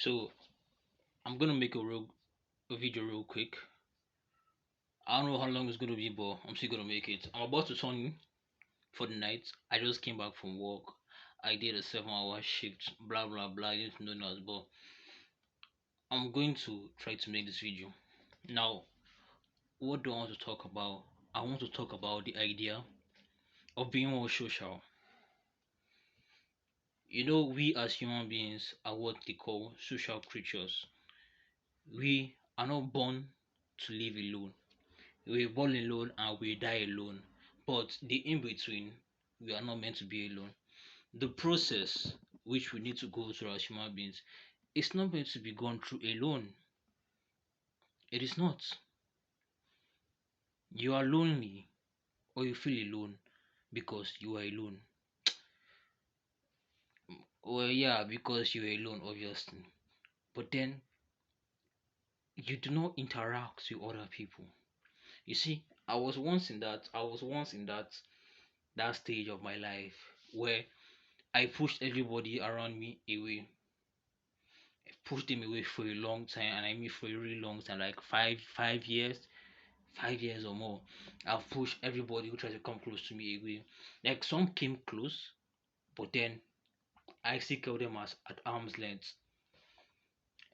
So I'm gonna make a video real quick. I don't know how long it's gonna be, but I'm still gonna make it. I'm about to turn in for the night. I just came back from work. I did a 7 hour shift, blah blah blah. I didn't know that, but I'm going to try to make this video. Now, what do I want to talk about? I want to talk about the idea of being more social. We as human beings are what they call social creatures. We are not born to live alone. We're born alone and we die alone. But the in between, we are not meant to be alone. The process which we need to go through as human beings is not meant to be gone through alone. It is not. You are lonely or you feel alone because you are alone. Well, yeah, because you are alone, obviously. But then you do not interact with other people. You see, I was once in that stage of my life where I pushed everybody around me away. I pushed them away for a long time, and I mean for a really long time, like five years, 5 years or more. I've pushed everybody who tried to come close to me away. Like some came close, but then I still kept them as at arm's length.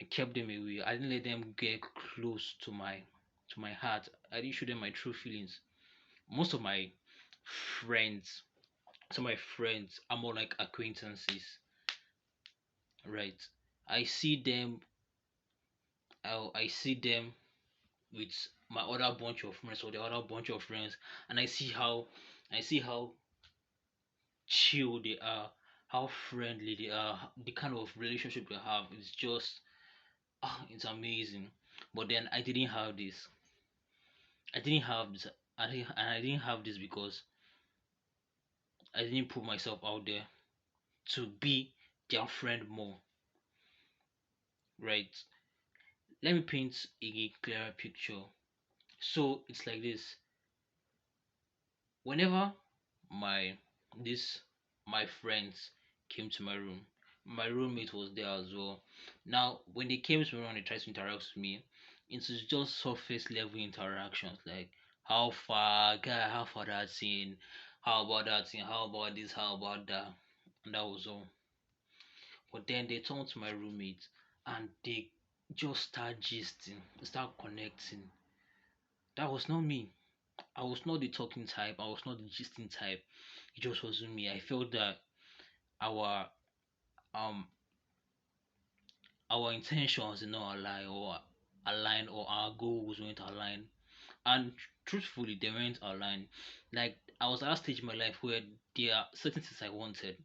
I kept them away. I didn't let them get close to my heart. I didn't show them my true feelings. Most of my friends, some of my friends are more like acquaintances, right? I see them. I see them with my other bunch of friends or the other bunch of friends, and I see how chill they are, how friendly they are, the kind of relationship they have is just it's amazing. But then I didn't have this. I didn't have this. I didn't have this because I didn't put myself out there to be their friend more, right? Let me paint a clearer picture. So it's like this. Whenever my this my friends came to my room, my roommate was there as well. Now when they came to my room, they tried to interact with me. It's just surface level interactions, like how far guy, how far that thing, how about that thing, how about this, how about that, and that was all. But then they turned to my roommate and they just start gisting, start connecting. That was not me. I was not the talking type. I was not the gisting type. It just wasn't me. I felt that our um our intentions did not align, or our goals weren't aligned. And truthfully, they weren't aligned. Like I was at that stage in my life where there are certain things I wanted,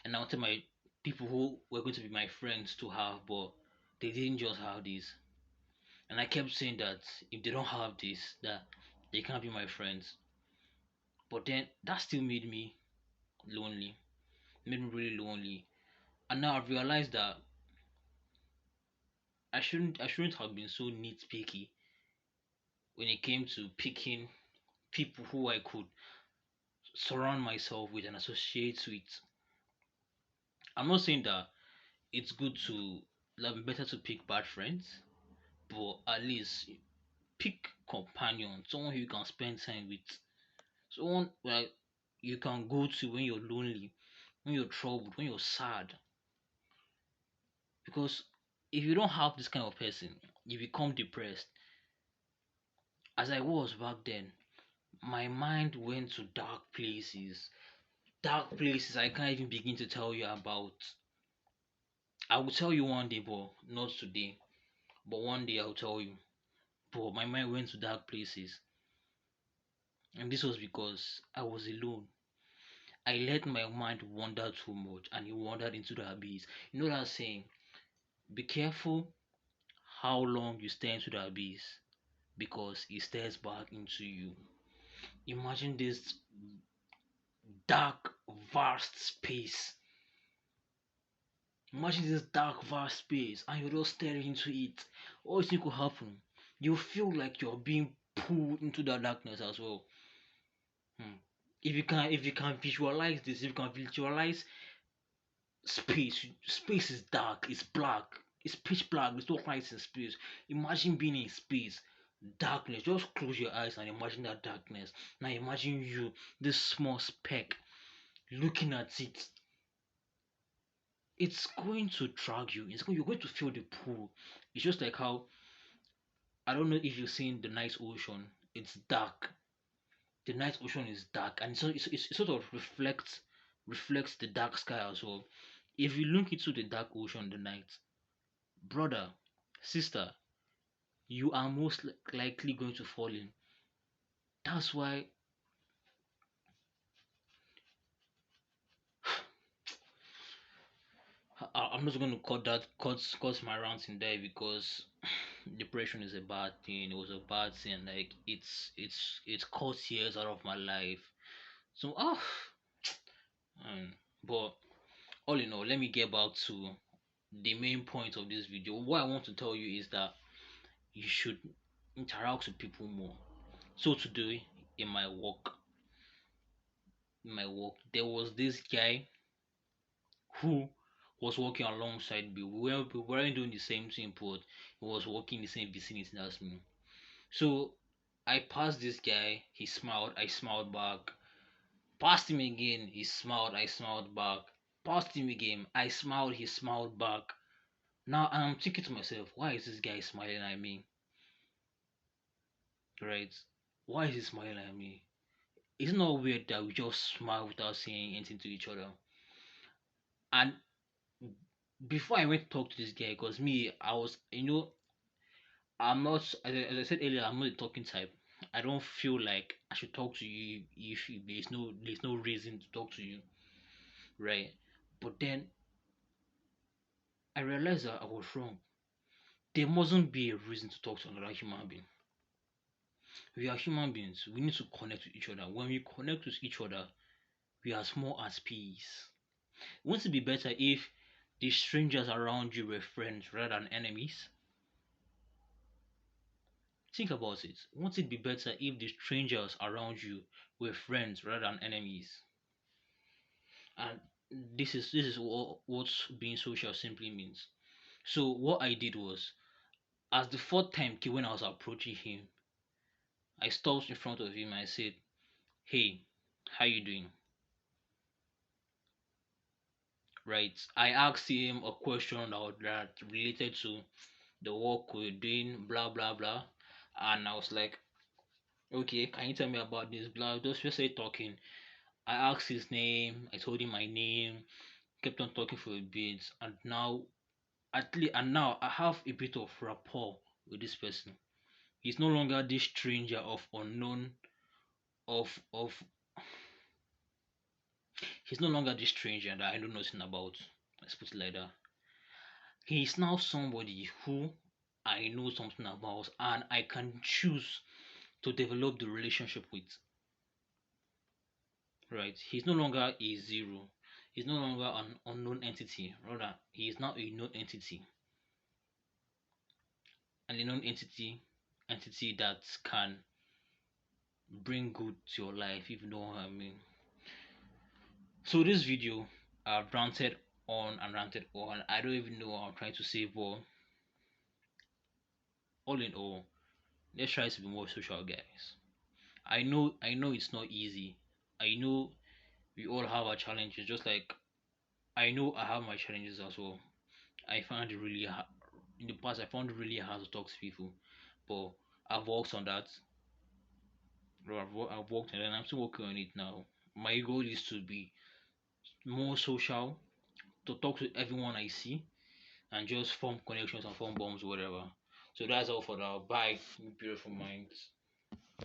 and I wanted my people who were going to be my friends to have, but they didn't just have this. And I kept saying that if they don't have this, that they can't be my friends. But then that still made me lonely, made me really lonely. And now I've realized that I shouldn't have been so nitpicky when it came to picking people who I could surround myself with and associate with. I'm not saying that it's good to like better to pick bad friends, but at least pick companion, someone who you can spend time with, someone like you can go to when you're lonely, when you're troubled, when you're sad. Because if you don't have this kind of person, you become depressed. As I was back then, my mind went to dark places I can't even begin to tell you about. I will tell you one day, but not today. But one day I'll tell you. But my mind went to dark places, and this was because I was alone. I let my mind wander too much, and it wandered into the abyss. You know that saying? Be careful how long you stare into the abyss, because it stares back into you. Imagine this dark, vast space. Imagine this dark, vast space, and you're just staring into it. What do you think will happen? You feel like you're being pulled into the darkness as well. Hmm. If you can visualize this, if you can visualize space is dark, it's black, It's pitch black. There's no lights in space. Imagine being in space, darkness. Just close your eyes and imagine that darkness. Now imagine you, this small speck, looking at it. It's going to drag you. You're going to feel the pull. It's just like how, I don't know if you've seen the night ocean. It's dark. The night ocean is dark, and so it sort of reflects the dark sky as well. If you look into the dark ocean in the night, brother, sister, you are most likely going to fall in. That's why I'm not going to cut my rant in there, because depression is a bad thing. It was a bad thing. Like it's cost years out of my life. So um, but all in all, let me get back to the main point of this video. What I want to tell you is that you should interact with people more. So today in my work, there was this guy who was working alongside me. We weren't doing the same thing, but he was working in the same vicinity as me. So I passed this guy, he smiled, I smiled back. Passed him again, he smiled, I smiled back. Passed him again, I smiled, he smiled back. Now I'm thinking to myself, why is this guy smiling at me? Right? Why is he smiling at me? It's not weird that we just smile without saying anything to each other. And before I went to talk to this guy, because me, I was, I'm not, as I said earlier, I'm not a talking type. I don't feel like I should talk to you if there's no reason to talk to you, right? But then I realized that I was wrong. There mustn't be a reason to talk to another human being. We are human beings. We need to connect with each other. When we connect with each other, we are more at peace. Wouldn't it be better if the strangers around you were friends rather than enemies? Think about it. Wouldn't it be better if the strangers around you were friends rather than enemies? And this is what being social simply means. So what I did was, as the fourth time came when I was approaching him, I stopped in front of him and I said, "Hey, how you doing?" Right? I asked him a question that related to the work we're doing, blah blah blah, and I was like, "Okay, can you tell me about this?" Blah. Just say talking. I asked his name. I told him my name. Kept on talking for a bit, and now I have a bit of rapport with this person. He's no longer this stranger of unknown of he's no longer this stranger that I know nothing about. Let's put it like that. He is now somebody who I know something about and I can choose to develop the relationship with. Right? He's no longer a zero. He's no longer an unknown entity. Rather, he is now a known entity. An unknown entity that can bring good to your life, if you know what I mean. So this video, I've ranted on and ranted on. I don't even know what I'm trying to say, but all in all, let's try to be more social, guys. I know it's not easy. I know we all have our challenges, just like I know I have my challenges as well. I found it really hard in the past. I found it really hard to talk to people, but I've worked on that. I've worked on it, and I'm still working on it now. My goal is to be more social, to talk to everyone I see, and just form connections and form bonds, whatever. So that's all for now. Bye, beautiful minds.